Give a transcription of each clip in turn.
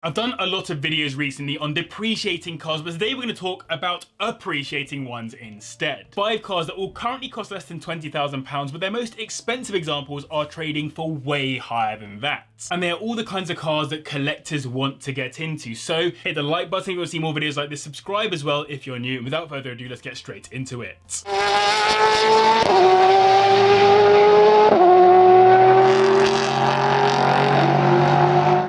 I've done a lot of videos recently on depreciating cars, but today we're going to talk about appreciating ones instead. 5 cars that will currently cost less than £20,000, but their most expensive examples are trading for way higher than that. And they are all the kinds of cars that collectors want to get into. So hit the like button if you want to see more videos like this, subscribe as well if you're new, and without further ado, let's get straight into it.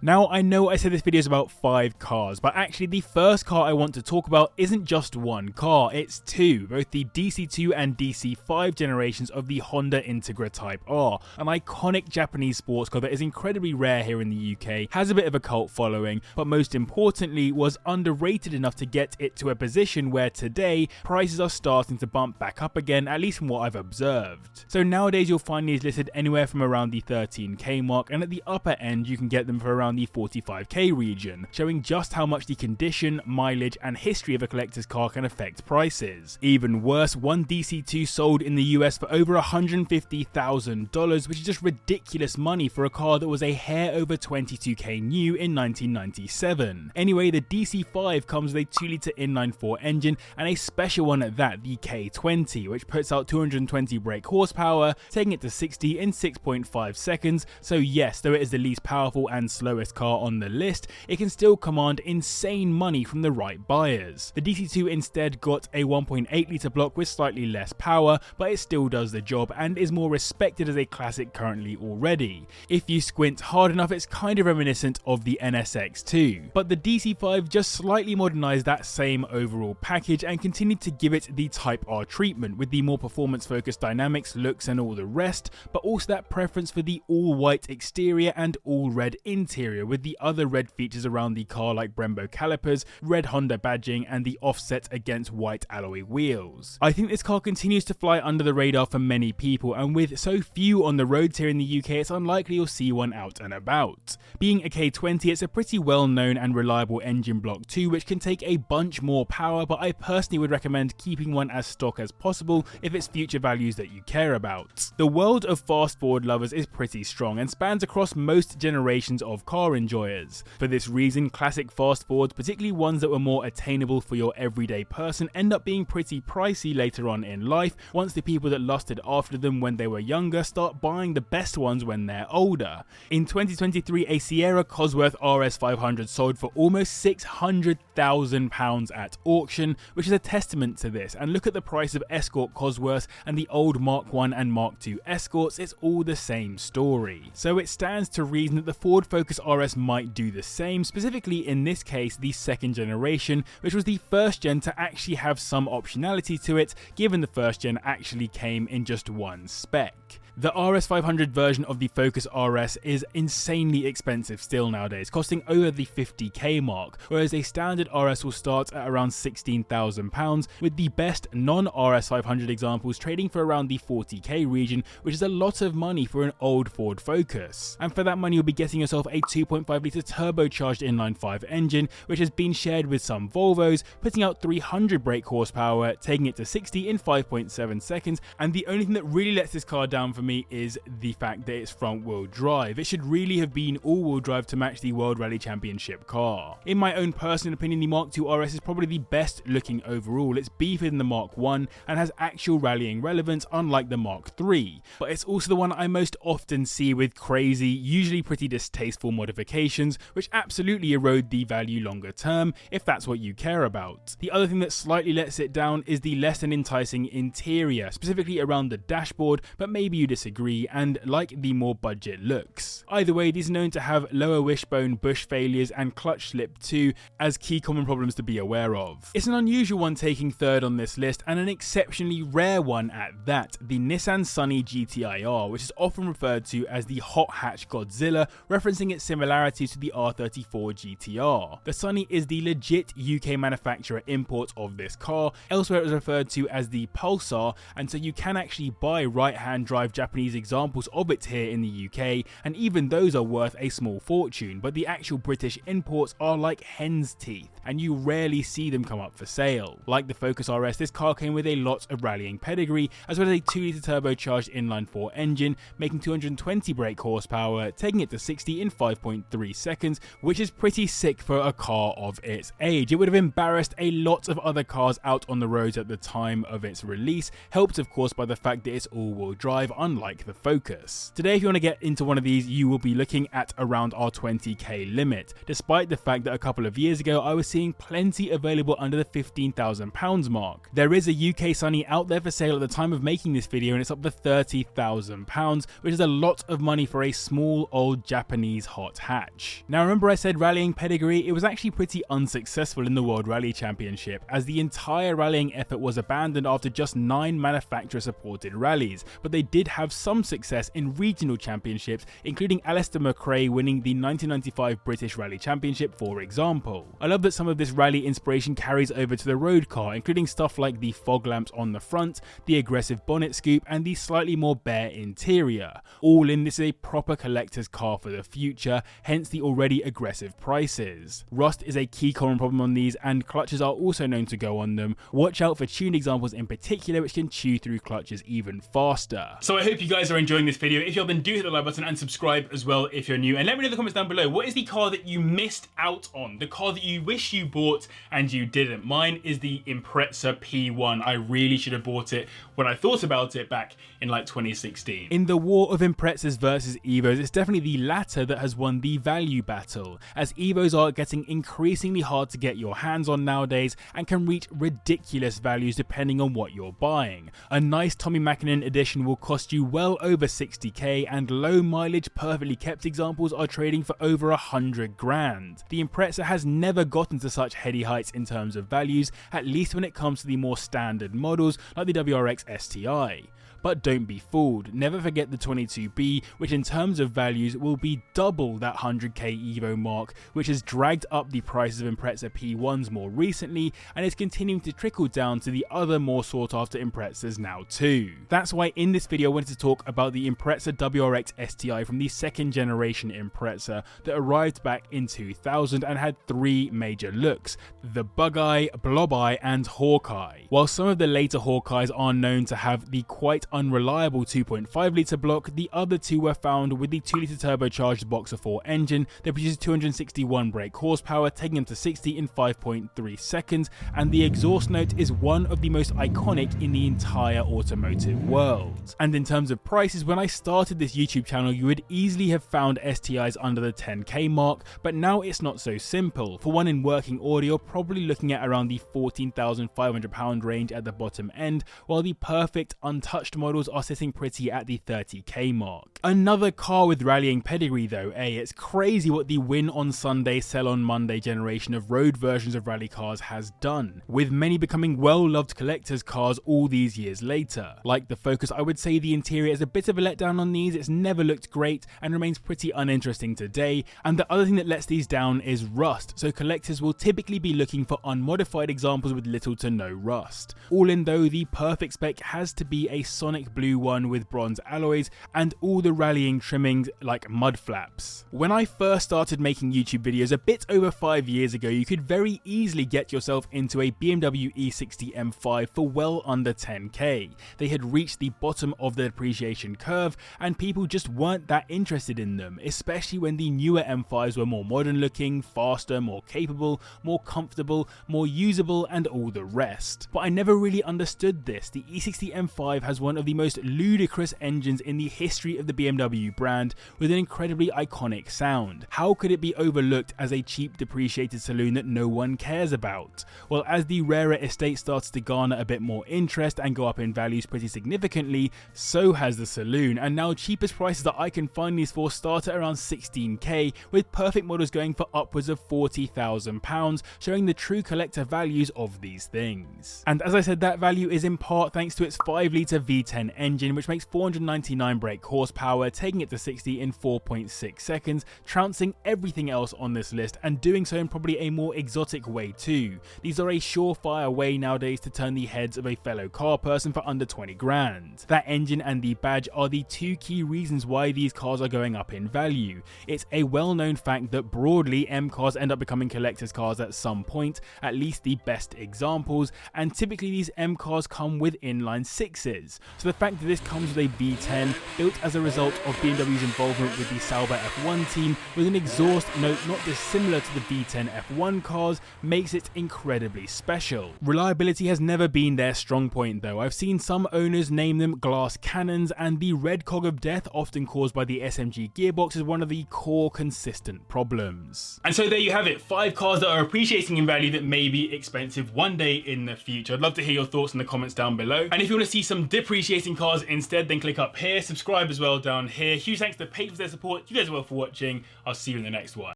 Now, I know I said this video is about 5 cars, but actually the first car I want to talk about isn't just one car, it's 2, both the DC2 and DC5 generations of the Honda Integra Type R, an iconic Japanese sports car that is incredibly rare here in the UK, has a bit of a cult following, but most importantly was underrated enough to get it to a position where today prices are starting to bump back up again, at least from what I've observed. So nowadays you'll find these listed anywhere from around the 13k mark, and at the upper end you can get them for around the 45k region, showing just how much the condition, mileage and history of a collector's car can affect prices. Even worse, one DC2 sold in the US for over $150,000, which is just ridiculous money for a car that was a hair over 22k new in 1997. Anyway, the DC5 comes with a 2-litre inline-4 engine and a special one at that, the K20, which puts out 220 brake horsepower, taking it to 60 in 6.5 seconds, so yes, though it is the least powerful and slowest car on the list, it can still command insane money from the right buyers. The DC2 instead got a 1.8 litre block with slightly less power, but it still does the job and is more respected as a classic currently already. If you squint hard enough, it's kind of reminiscent of the NSX2. But the DC5 just slightly modernised that same overall package and continued to give it the Type R treatment with the more performance focused dynamics, looks and all the rest, but also that preference for the all white exterior and all red interior, with the other red features around the car like Brembo calipers, red Honda badging and the offset against white alloy wheels. I think this car continues to fly under the radar for many people, and with so few on the roads here in the UK, it's unlikely you'll see one out and about. Being a K20, it's a pretty well known and reliable engine block too, which can take a bunch more power, but I personally would recommend keeping one as stock as possible if it's future values that you care about. The world of fast forward lovers is pretty strong and spans across most generations of car enjoyers. For this reason, classic fast forwards, particularly ones that were more attainable for your everyday person, end up being pretty pricey later on in life once the people that lusted after them when they were younger start buying the best ones when they're older. In 2023, a Sierra Cosworth RS500 sold for almost £600,000 at auction, which is a testament to this, and look at the price of Escort Cosworths and the old Mark 1 and Mark 2 Escorts, it's all the same story. So it stands to reason that the Ford Focus RS might do the same, specifically in this case the second generation, which was the first gen to actually have some optionality to it, given the first gen actually came in just one spec. The RS500 version of the Focus RS is insanely expensive still nowadays, costing over the 50k mark, whereas a standard RS will start at around £16,000, with the best non-RS500 examples trading for around the 40k region, which is a lot of money for an old Ford Focus. And for that money you'll be getting yourself a 2.5 litre turbocharged inline-5 engine, which has been shared with some Volvos, putting out 300 brake horsepower, taking it to 60 in 5.7 seconds, and the only thing that really lets this car down for me is the fact that it's front wheel drive. It should really have been all wheel drive to match the World Rally Championship car. In my own personal opinion, the Mark II RS is probably the best looking overall. It's beefier than the Mark I and has actual rallying relevance, unlike the Mark III, but it's also the one I most often see with crazy, usually pretty distasteful modifications, which absolutely erode the value longer term if that's what you care about. The other thing that slightly lets it down is the less than enticing interior, specifically around the dashboard, but maybe you disagree and like the more budget looks. Either way, these are known to have lower wishbone bush failures and clutch slip too, as key common problems to be aware of. It's an unusual one taking third on this list, and an exceptionally rare one at that, the Nissan Sunny GTI R, which is often referred to as the hot hatch Godzilla, referencing its similarities to the R34 GTR. The Sunny is the legit UK manufacturer import of this car, elsewhere it was referred to as the Pulsar, and so you can actually buy right hand drive Japanese examples of it here in the UK, and even those are worth a small fortune, but the actual British imports are like hen's teeth, and you rarely see them come up for sale. Like the Focus RS, this car came with a lot of rallying pedigree, as well as a 2-litre turbocharged inline-4 engine, making 220 brake horsepower, taking it to 60 in 5.3 seconds, which is pretty sick for a car of its age. It would have embarrassed a lot of other cars out on the roads at the time of its release, helped of course by the fact that it's all-wheel drive, unlike the Focus. Today, if you want to get into one of these, you will be looking at around our 20k limit, despite the fact that a couple of years ago I was seeing plenty available under the £15,000 mark. There is a UK Sunny out there for sale at the time of making this video, and it's up for £30,000, which is a lot of money for a small old Japanese hot hatch. Now remember I said rallying pedigree, it was actually pretty unsuccessful in the World Rally Championship, as the entire rallying effort was abandoned after just 9 manufacturer supported rallies, but they did have some success in regional championships, including Alistair McRae winning the 1995 British Rally Championship for example. I love that some of this rally inspiration carries over to the road car, including stuff like the fog lamps on the front, the aggressive bonnet scoop, and the slightly more bare interior. All in, this is a proper collector's car for the future, hence the already aggressive prices. Rust is a key common problem on these, and clutches are also known to go on them. Watch out for tuned examples in particular, which can chew through clutches even faster. So I hope you guys are enjoying this video. If you're, then do hit the like button and subscribe as well if you're new, and let me know in the comments down below, what is the car that you missed out on, the car that you wish you bought and you didn't? Mine is the Impreza P1. I really should have bought it when I thought about it back in like 2016. In the war of Imprezas versus Evos, it's definitely the latter that has won the value battle, as Evos are getting increasingly hard to get your hands on nowadays and can reach ridiculous values depending on what you're buying. A nice Tommy Mackinnon edition will cost you well over 60k, and low mileage perfectly kept examples are trading for over 100 grand. The Impreza has never gotten to such heady heights in terms of values, at least when it comes to the more standard models like the WRX STI. But don't be fooled, never forget the 22B, which in terms of values will be double that 100k Evo mark, which has dragged up the prices of Impreza P1s more recently, and is continuing to trickle down to the other more sought after Imprezas now too. That's why in this video I wanted to talk about the Impreza WRX STI from the second generation Impreza that arrived back in 2000 and had 3 major looks: the Bug-Eye, Blob-Eye and Hawkeye. While some of the later Hawkeyes are known to have the quite unreliable 2.5 litre block, the other 2 were found with the 2 litre turbocharged Boxer 4 engine that produces 261 brake horsepower, taking them to 60 in 5.3 seconds, and the exhaust note is one of the most iconic in the entire automotive world. And in terms of prices, when I started this YouTube channel you would easily have found STIs under the 10k mark, but now it's not so simple. For one in working order, you're probably looking at around the £14,500 range at the bottom end, while the perfect untouched models are sitting pretty at the 30k mark. Another car with rallying pedigree though, it's crazy what the win on Sunday, sell on Monday generation of road versions of rally cars has done, with many becoming well-loved collector's cars all these years later. Like the Focus, I would say the interior is a bit of a letdown on these. It's never looked great and remains pretty uninteresting today, and the other thing that lets these down is rust, so collectors will typically be looking for unmodified examples with little to no rust. All in though, the perfect spec has to be a Sonic Blue one with bronze alloys and all the rallying trimmings like mud flaps. When I first started making YouTube videos a bit over 5 years ago, you could very easily get yourself into a BMW E60 M5 for well under 10k. They had reached the bottom of the depreciation curve and people just weren't that interested in them, especially when the newer M5s were more modern looking, faster, more capable, more comfortable, more usable and all the rest. But I never really understood this. The E60 M5 has one of the most ludicrous engines in the history of the BMW brand, with an incredibly iconic sound. How could it be overlooked as a cheap depreciated saloon that no one cares about? Well, as the rarer estate starts to garner a bit more interest and go up in values pretty significantly, so has the saloon, and now cheapest prices that I can find these for start at around 16k, with perfect models going for upwards of £40,000, showing the true collector values of these things. And as I said, that value is in part thanks to its 5 litre V V10 engine, which makes 499 brake horsepower, taking it to 60 in 4.6 seconds, trouncing everything else on this list, and doing so in probably a more exotic way too. These are a surefire way nowadays to turn the heads of a fellow car person for under 20 grand. That engine and the badge are the two key reasons why these cars are going up in value. It's a well-known fact that broadly M cars end up becoming collector's cars at some point, at least the best examples, and typically these M cars come with inline sixes. So the fact that this comes with a V10 built as a result of BMW's involvement with the Sauber F1 team with an exhaust note not dissimilar to the V10 F1 cars makes it incredibly special. Reliability has never been their strong point though. I've seen some owners name them glass cannons, and the red cog of death often caused by the SMG gearbox is one of the core consistent problems. And so there you have it, 5 cars that are appreciating in value that may be expensive one day in the future. I'd love to hear your thoughts in the comments down below. And if you want to see some depreciating cars instead, then click up here, subscribe as well down here. Huge thanks to the patrons for their support. You guys are well for watching. I'll see you in the next one.